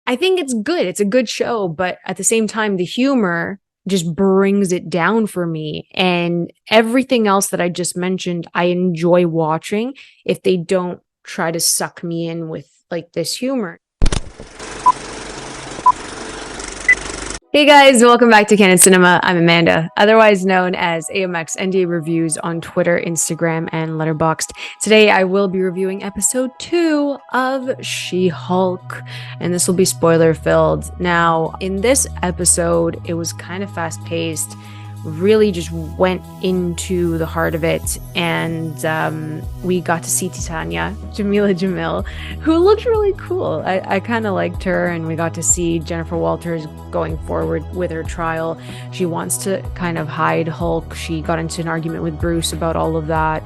I think it's good. It's a good show, but at the same time, the humor just brings it down for me. And everything else that I just mentioned, I enjoy watching if they don't try to suck me in with like this humor. Hey guys, welcome back to Canon Cinema. I'm Amanda, otherwise known as AMX NDA Reviews on Twitter, Instagram, and Letterboxd. Today I will be reviewing episode 2 of She-Hulk, and this will be spoiler filled. Now, in this episode, it was kind of fast paced, really just went into the heart of it, and we got to see Titania, Jamila Jamil, who looked really cool. I kind of liked her, and we got to see Jennifer Walters going forward with her trial. She wants to kind of hide Hulk. She got into an argument with Bruce about all of that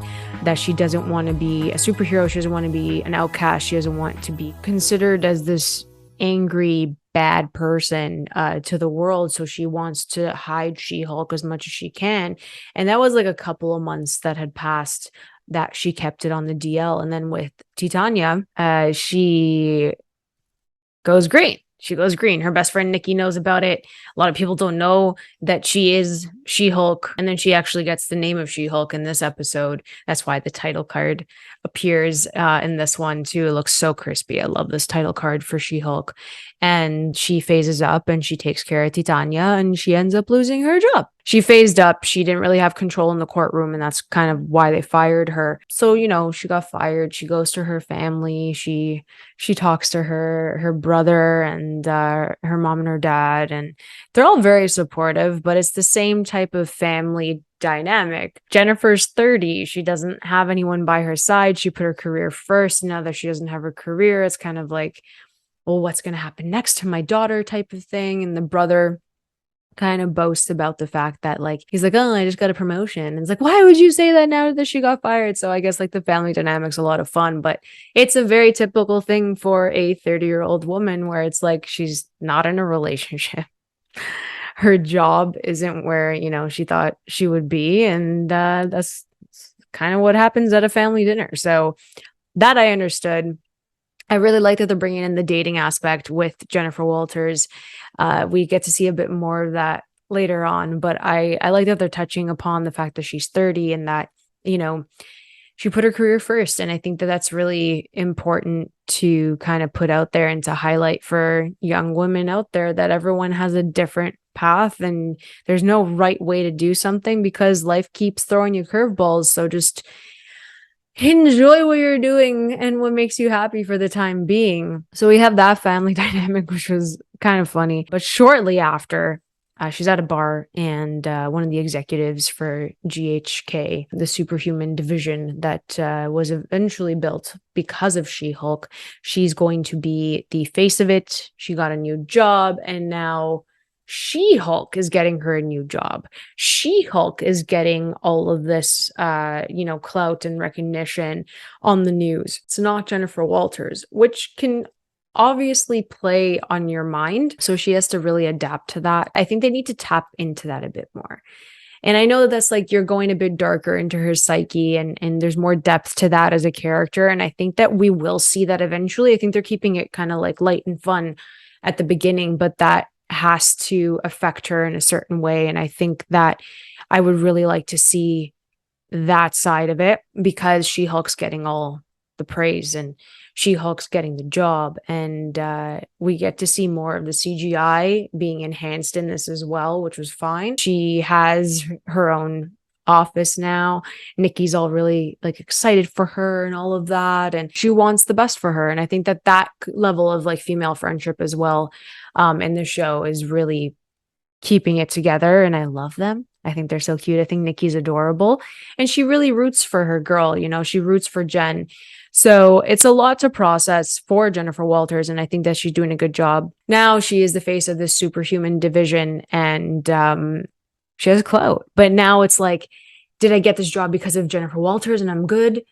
she doesn't want to be a superhero. She doesn't want to be an outcast. She doesn't want to be considered as this angry bad person to the world, so she wants to hide She-Hulk as much as she can. And that was like a couple of months that had passed that she kept it on the DL. And then with Titania, she goes green. Her best friend Nikki knows about it. A lot of people don't know that she is She-Hulk, and then she actually gets the name of She-Hulk in this episode. That's why the title card appears in this one too. It looks so crispy. I love this title card for She-Hulk. And she phases up and she takes care of Titania, and she ends up losing her job. She phased up. She didn't really have control in the courtroom, and that's kind of why they fired her. So, she got fired. She goes to her family. She talks to her brother and her mom and her dad, and they're all very supportive, but it's the same type of family dynamic. Jennifer's 30. She doesn't have anyone by her side. She put her career first. Now that she doesn't have her career, it's kind of like, well, what's going to happen next to my daughter type of thing. And the brother kind of boasts about the fact that he's like, oh, I just got a promotion. And it's like, why would you say that now that she got fired? So I guess the family dynamic's a lot of fun, but it's a very typical thing for a 30-year-old woman where it's like she's not in a relationship. Her job isn't where, she thought she would be. And that's kind of what happens at a family dinner. So that I understood. I really like that they're bringing in the dating aspect with Jennifer Walters. We get to see a bit more of that later on, but I like that they're touching upon the fact that she's 30 and that, she put her career first. And I think that that's really important to kind of put out there and to highlight for young women out there that everyone has a different path and there's no right way to do something because life keeps throwing you curveballs. So just enjoy what you're doing and what makes you happy for the time being. So we have that family dynamic, which was kind of funny. But shortly after, she's at a bar and one of the executives for GHK, the superhuman division that was eventually built because of She-Hulk, she's going to be the face of it. She got a new job, and now She-Hulk is getting her a new job. She-Hulk is getting all of this, clout and recognition on the news. It's not Jennifer Walters, which can obviously play on your mind. So she has to really adapt to that. I think they need to tap into that a bit more. And I know that's you're going a bit darker into her psyche and there's more depth to that as a character. And I think that we will see that eventually. I think they're keeping it kind of light and fun at the beginning, but that has to affect her in a certain way. And I think that I would really like to see that side of it because She-Hulk's getting all the praise and She-Hulk's getting the job. And we get to see more of the CGI being enhanced in this as well, which was fine. She has her own office now. Nikki's all really excited for her and all of that, and she wants the best for her. And I think that that level of female friendship as well in the show is really keeping it together, and I love them. I think they're so cute. I think Nikki's adorable, and she really roots for her girl. She roots for Jen. So it's a lot to process for Jennifer Walters, and I think that she's doing a good job. Now she is the face of this superhuman division, and she has clout. But now it's did I get this job because of Jennifer Walters and I'm good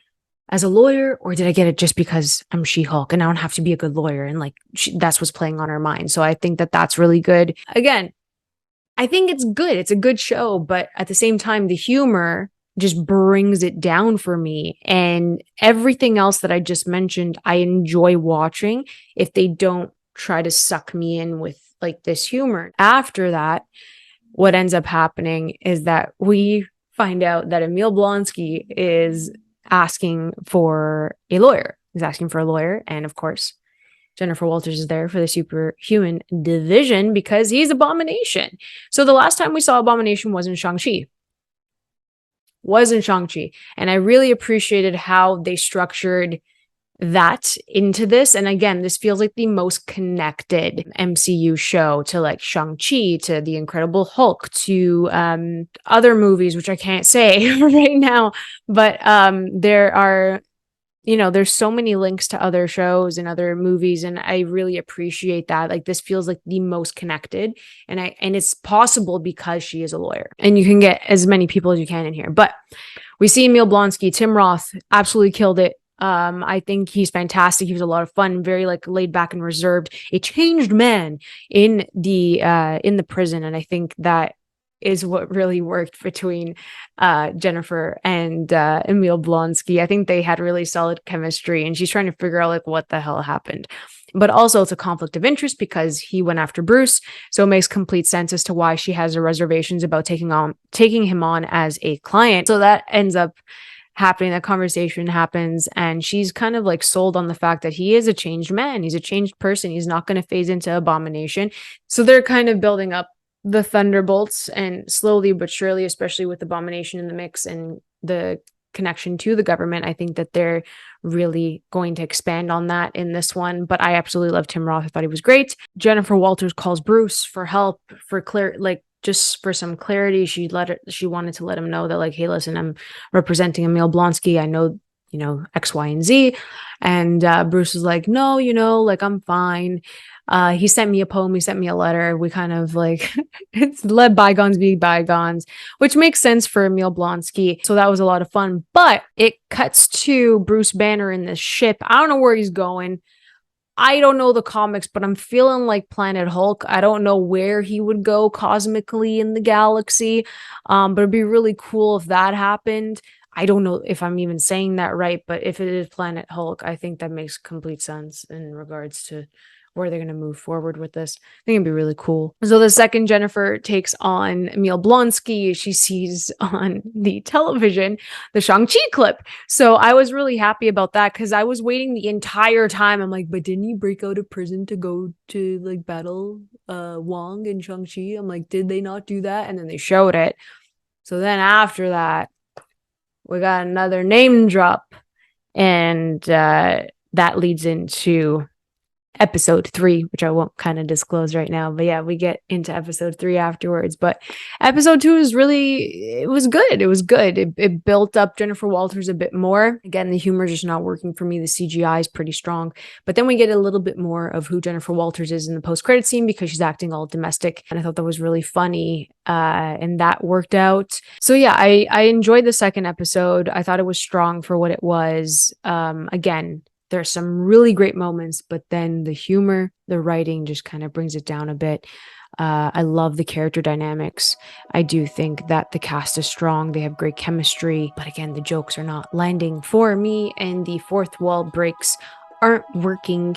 as a lawyer, or did I get it just because I'm She-Hulk and I don't have to be a good lawyer? And that's what's playing on her mind. So I think that that's really good. Again, I think it's good. It's a good show, but at the same time, the humor just brings it down for me. And everything else that I just mentioned, I enjoy watching if they don't try to suck me in with like this humor. After that, what ends up happening is that we find out that Emil Blonsky is asking for a lawyer. He's asking for a lawyer. And of course, Jennifer Walters is there for the superhuman division because he's Abomination. So the last time we saw Abomination was in Shang-Chi. And I really appreciated how they structured that into this. And again, this feels like the most connected MCU show to like Shang-Chi, to The Incredible Hulk, to other movies, which I can't say right now. But there are, there's so many links to other shows and other movies, and I really appreciate that. Like, this feels like the most connected, and it's possible because she is a lawyer, and you can get as many people as you can in here. But we see Emil Blonsky. Tim Roth absolutely killed it. I think he's fantastic. He was a lot of fun, very like laid back and reserved, a changed man in the prison, and I think that is what really worked between Jennifer and Emil Blonsky. I think they had really solid chemistry, and she's trying to figure out like what the hell happened. But also it's a conflict of interest because he went after Bruce, so it makes complete sense as to why she has her reservations about taking him on as a client. So that ends up happening, that conversation happens, and she's kind of like sold on the fact that he is a changed man. He's a changed person. He's not going to phase into Abomination. So they're kind of building up the Thunderbolts, and slowly but surely, especially with Abomination in the mix and the connection to the government, I think that they're really going to expand on that in this one. But I absolutely love Tim Roth. I thought he was great. Jennifer Walters calls Bruce for help, just for some clarity. She wanted to let him know that like, hey, listen, I'm representing Emil Blonsky. I know, X, Y, and Z. And Bruce was like, no, like, I'm fine. He sent me a poem. He sent me a letter. We kind of like, it's let bygones be bygones, which makes sense for Emil Blonsky. So that was a lot of fun. But it cuts to Bruce Banner in this ship. I don't know where he's going. I don't know the comics, but I'm feeling like Planet Hulk. I don't know where he would go cosmically in the galaxy. But it'd be really cool if that happened. I don't know if I'm even saying that right, but if it is Planet Hulk, I think that makes complete sense in regards to where they're going to move forward with this. I think it'd be really cool. So the second Jennifer takes on Emil Blonsky, she sees on the television the Shang-Chi clip. So I was really happy about that because I was waiting the entire time. I'm like, but didn't he break out of prison to go to like battle Wong and Shang-Chi? I'm like, did they not do that? And then they showed it. So then after that, we got another name drop, and that leads into episode 3, which I won't kind of disclose right now. But yeah, we get into episode 3 afterwards. But episode 2 is it was good. It was good. It built up Jennifer Walters a bit more. Again, the humor is just not working for me. The CGI is pretty strong. But then we get a little bit more of who Jennifer Walters is in the post-credit scene because she's acting all domestic. And I thought that was really funny. And that worked out. So yeah, I enjoyed the second episode. I thought it was strong for what it was. Again, there's some really great moments, but then the humor, the writing just kind of brings it down a bit. I love the character dynamics. I do think that the cast is strong. They have great chemistry, but again, the jokes are not landing for me, and the fourth wall breaks aren't working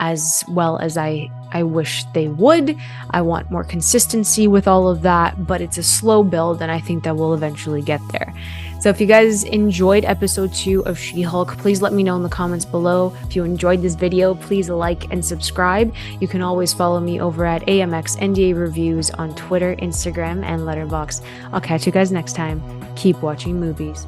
as well as I wish they would. I want more consistency with all of that, but it's a slow build, and I think that we'll eventually get there. So if you guys enjoyed episode 2 of She-Hulk, please let me know in the comments below. If you enjoyed this video, please like and subscribe. You can always follow me over at AMX NDA Reviews on Twitter, Instagram, and Letterboxd. I'll catch you guys next time. Keep watching movies.